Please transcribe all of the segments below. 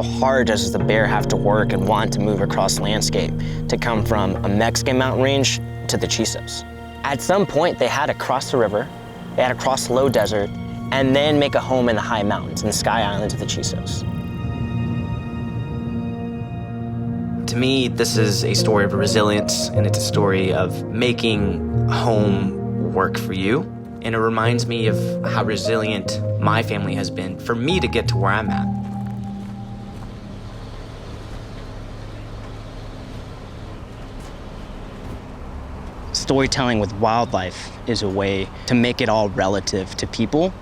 how hard does the bear have to work and want to move across landscape to come from a Mexican mountain range to the Chisos? At some point, they had to cross the river, they had to cross the low desert, and then make a home in the high mountains, in the Sky Islands of the Chisos. To me, this is a story of resilience, and it's a story of making home work for you. And it reminds me of how resilient my family has been for me to get to where I'm at. Storytelling with wildlife is a way to make it all relative to people,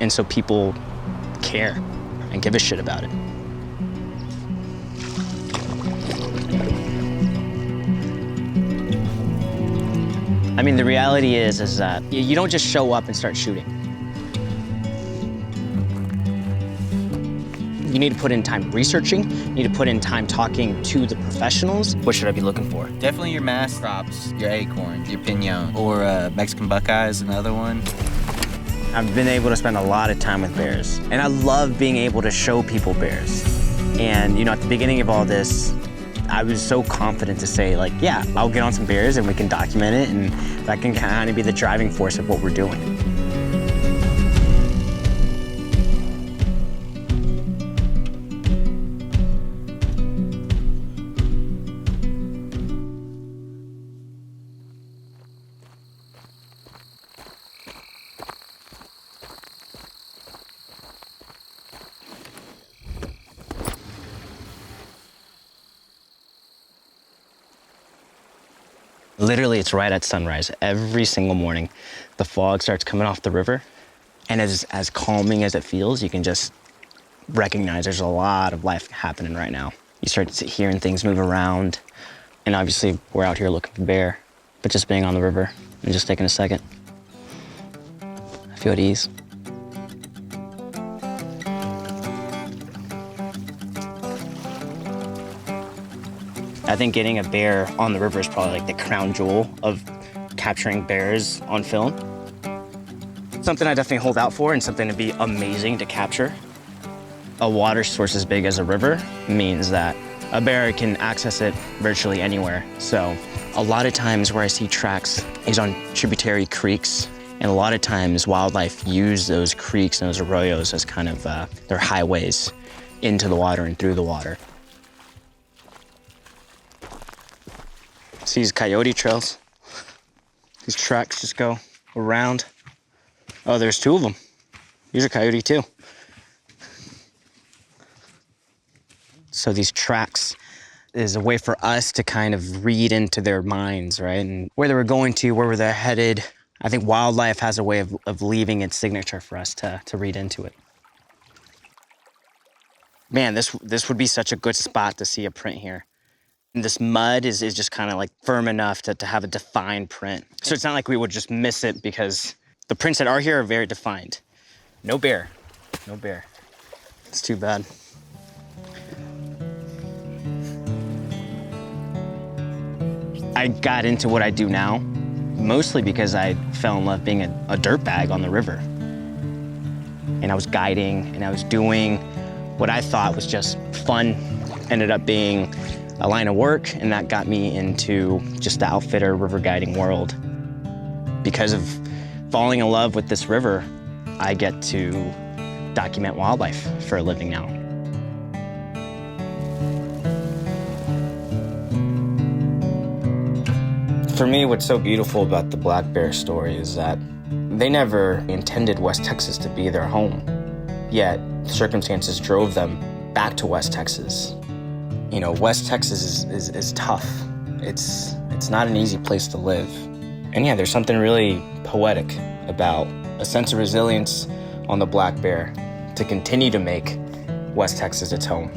and so people care and give a shit about it. I mean, the reality is that you don't just show up and start shooting. You need to put in time researching, you need to put in time talking to the professionals. What should I be looking for? Definitely your mass crops, your acorns, your pinon, or Mexican buckeye is another one. I've been able to spend a lot of time with bears, and I love being able to show people bears. And you know, at the beginning of all this, I was so confident to say, like, yeah, I'll get on some bears and we can document it, and that can kind of be the driving force of what we're doing. Literally, it's right at sunrise. Every single morning, the fog starts coming off the river. And as calming as it feels, you can just recognize there's a lot of life happening right now. You start hearing things move around. And obviously, we're out here looking for bear, but just being on the river and just taking a second. I feel at ease. I think getting a bear on the river is probably like the crown jewel of capturing bears on film. Something I definitely hold out for and something to be amazing to capture. A water source as big as a river means that a bear can access it virtually anywhere. So a lot of times where I see tracks is on tributary creeks, and a lot of times wildlife use those creeks and those arroyos as kind of their highways into the water and through the water. See these coyote trails? These tracks just go around. Oh, there's two of them. These are coyote too. So these tracks is a way for us to kind of read into their minds, right? And where they were going to, where they're headed. I think wildlife has a way of leaving its signature for us to read into it. Man, this would be such a good spot to see a print here. And this mud is just kind of like firm enough to have a defined print. So it's not like we would just miss it because the prints that are here are very defined. No bear, no bear. It's too bad. I got into what I do now, mostly because I fell in love being a dirtbag on the river. And I was guiding and I was doing what I thought was just fun, ended up being a line of work, and that got me into just the outfitter river guiding world. Because of falling in love with this river, I get to document wildlife for a living now. For me, what's so beautiful about the black bear story is that they never intended West Texas to be their home, yet circumstances drove them back to West Texas. You know, West Texas is tough. It's not an easy place to live. And yeah, there's something really poetic about a sense of resilience on the black bear to continue to make West Texas its home.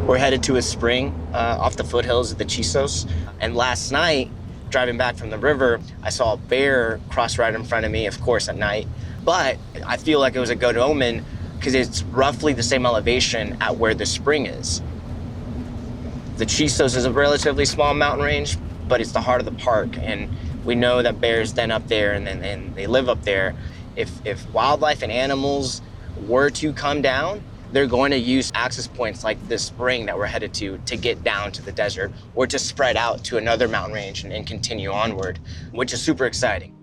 We're headed to a spring off the foothills of the Chisos. And last night, driving back from the river, I saw a bear cross right in front of me, of course, at night. But I feel like it was a good omen because it's roughly the same elevation at where the spring is. The Chisos is a relatively small mountain range, but it's the heart of the park, and we know that bears den up there and they live up there. If wildlife and animals were to come down, they're going to use access points like this spring that we're headed to get down to the desert, or to spread out to another mountain range and continue onward, which is super exciting.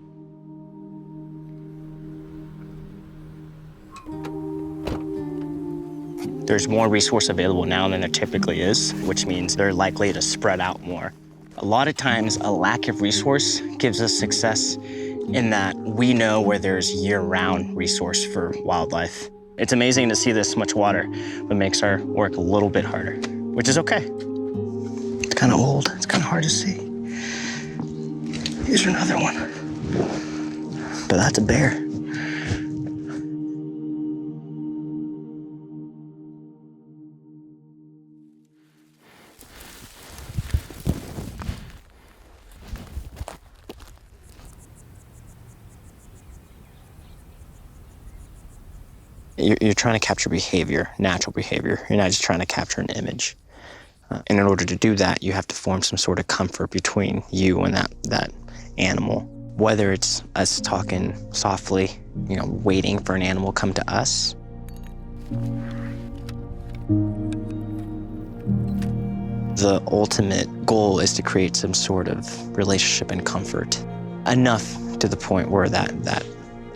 There's more resource available now than there typically is, which means they're likely to spread out more. A lot of times, a lack of resource gives us success in that we know where there's year-round resource for wildlife. It's amazing to see this much water, but makes our work a little bit harder, which is okay. It's kind of old. It's kind of hard to see. Here's another one. But that's a bear. You're trying to capture behavior, natural behavior. You're not just trying to capture an image. And in order to do that, you have to form some sort of comfort between you and that animal. Whether it's us talking softly, waiting for an animal to come to us. The ultimate goal is to create some sort of relationship and comfort. Enough to the point where that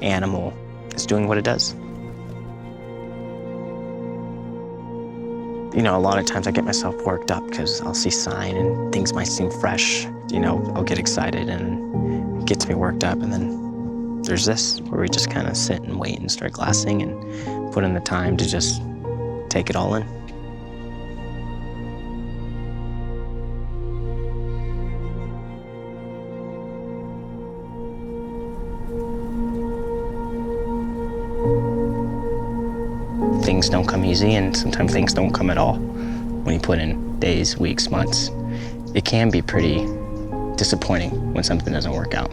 animal is doing what it does. A lot of times I get myself worked up because I'll see sign and things might seem fresh. I'll get excited and it gets me worked up. And then there's this where we just kind of sit and wait and start glassing and put in the time to just take it all in. Things don't come easy, and sometimes things don't come at all. When you put in days, weeks, months, it can be pretty disappointing when something doesn't work out.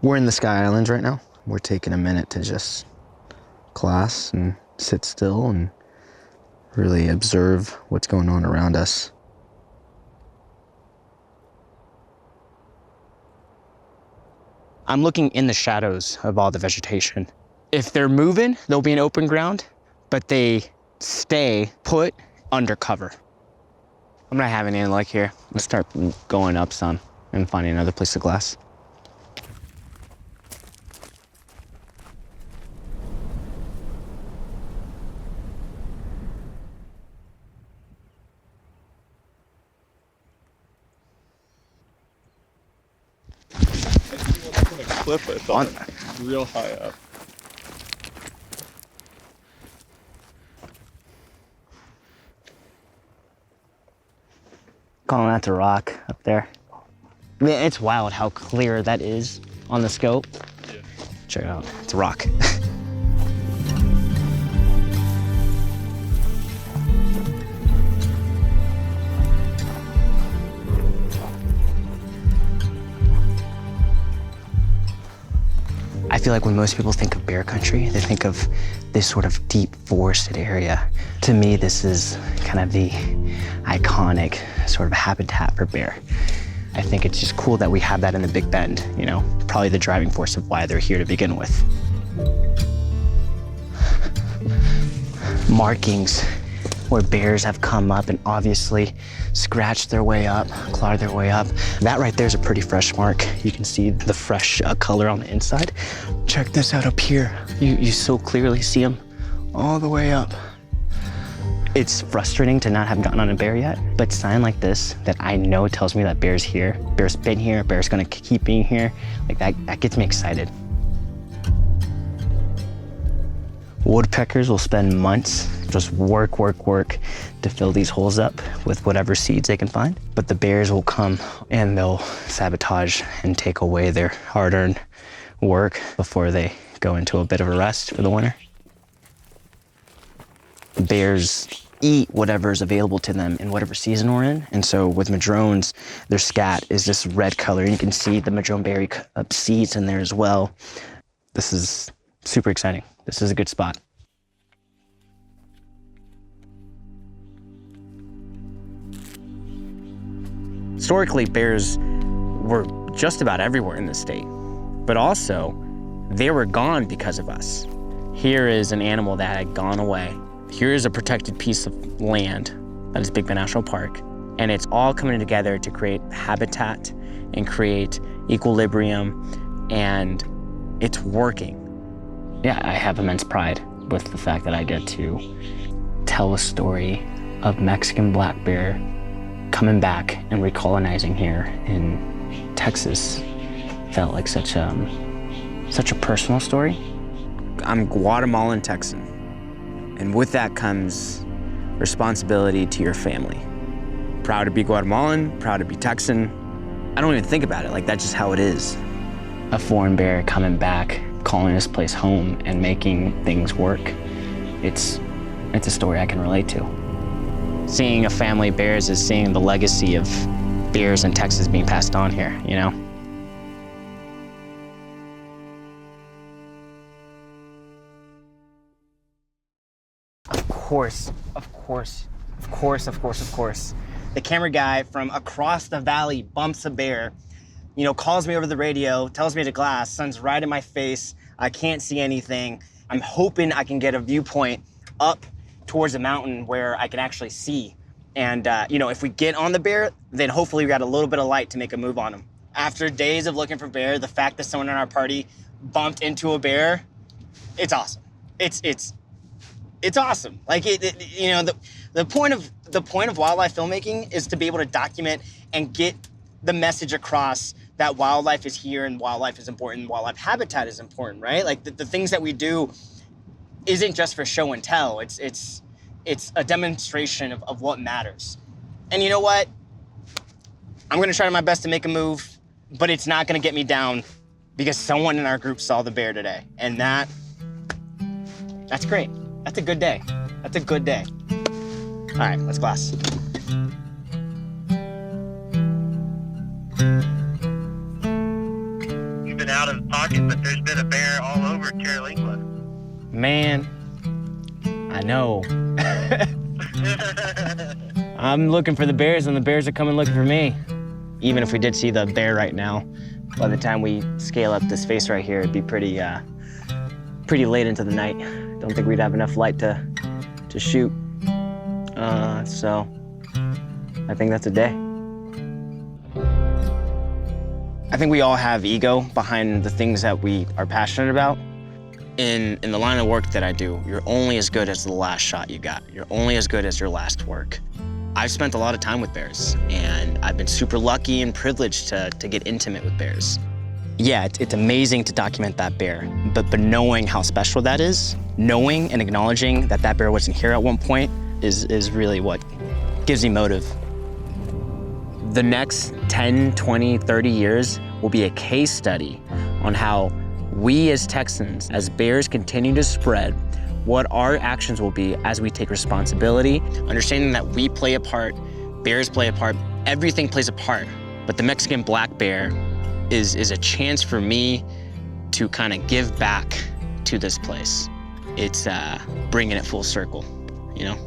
We're in the Sky Islands right now. We're taking a minute to just glass and sit still and really observe what's going on around us. I'm looking in the shadows of all the vegetation. If they're moving, they'll be in open ground, but they stay put under cover. I'm not having any luck here. Let's start going up some and finding another place to glass. Cliff, I thought, real high up. Calling that the rock up there. I mean, it's wild how clear that is on the scope. Yeah. Check it out, it's a rock. I feel like when most people think of bear country, they think of this sort of deep forested area. To me, this is kind of the iconic sort of habitat for bear. I think it's just cool that we have that in the Big Bend, probably the driving force of why they're here to begin with. Markings where bears have come up and obviously scratched their way up, clawed their way up. That right there is a pretty fresh mark. You can see the fresh color on the inside. Check this out up here. You so clearly see them all the way up. It's frustrating to not have gotten on a bear yet, but sign like this that I know tells me that bear's here, bear's been here, bear's gonna keep being here, like that gets me excited. woodpeckers will spend months just work to fill these holes up with whatever seeds they can find. But the bears will come and they'll sabotage and take away their hard-earned work before they go into a bit of a rest for the winter. Bears eat whatever is available to them in whatever season we're in. And so with madrones, their scat is this red color. You can see the madrone berry seeds in there as well. This is super exciting. This is a good spot. Historically, bears were just about everywhere in the state, but also they were gone because of us. Here is an animal that had gone away. Here is a protected piece of land that is Big Bend National Park, and it's all coming together to create habitat and create equilibrium, and it's working. Yeah, I have immense pride with the fact that I get to tell a story of Mexican black bear coming back and recolonizing here in Texas. Felt like such a personal story. I'm Guatemalan Texan, and with that comes responsibility to your family. Proud to be Guatemalan, proud to be Texan. I don't even think about it, like that's just how it is. A foreign bear coming back, calling this place home and making things work. It's a story I can relate to. Seeing a family of bears is seeing the legacy of bears in Texas being passed on here, you know? Of course. The camera guy from across the valley bumps a bear, you know, calls me over the radio, tells me to glass, sun's right in my face, I can't see anything. I'm hoping I can get a viewpoint up towards a mountain where I can actually see. And, you know, if we get on the bear, then hopefully we got a little bit of light to make a move on him. After days of looking for bear, the fact that someone in our party bumped into a bear, it's awesome. It's awesome. Like, you know, the point of wildlife filmmaking is to be able to document and get the message across that wildlife is here and wildlife is important, wildlife habitat is important, right? Like the things that we do isn't just for show and tell. It's a demonstration of what matters. And you know what? I'm gonna try my best to make a move, but it's not gonna get me down because someone in our group saw the bear today. And that's great. That's a good day. That's a good day. All right, let's glass. You've been out of pocket, but there's been a bear all over Carolina. Man, I know. I'm looking for the bears and the bears are coming looking for me. Even if we did see the bear right now, by the time we scale up this face right here, it'd be pretty late into the night. Don't think we'd have enough light to shoot. So I think that's a day. I think we all have ego behind the things that we are passionate about. In the line of work that I do, you're only as good as the last shot you got. You're only as good as your last work. I've spent a lot of time with bears, and I've been super lucky and privileged to get intimate with bears. Yeah, it's amazing to document that bear, but knowing how special that is, knowing and acknowledging that that bear wasn't here at one point is really what gives me motive. The next 10, 20, 30 years will be a case study on how we as Texans, as bears continue to spread, what our actions will be as we take responsibility, understanding that we play a part, bears play a part, everything plays a part. But the Mexican black bear is a chance for me to kind of give back to this place. It's bringing it full circle, you know?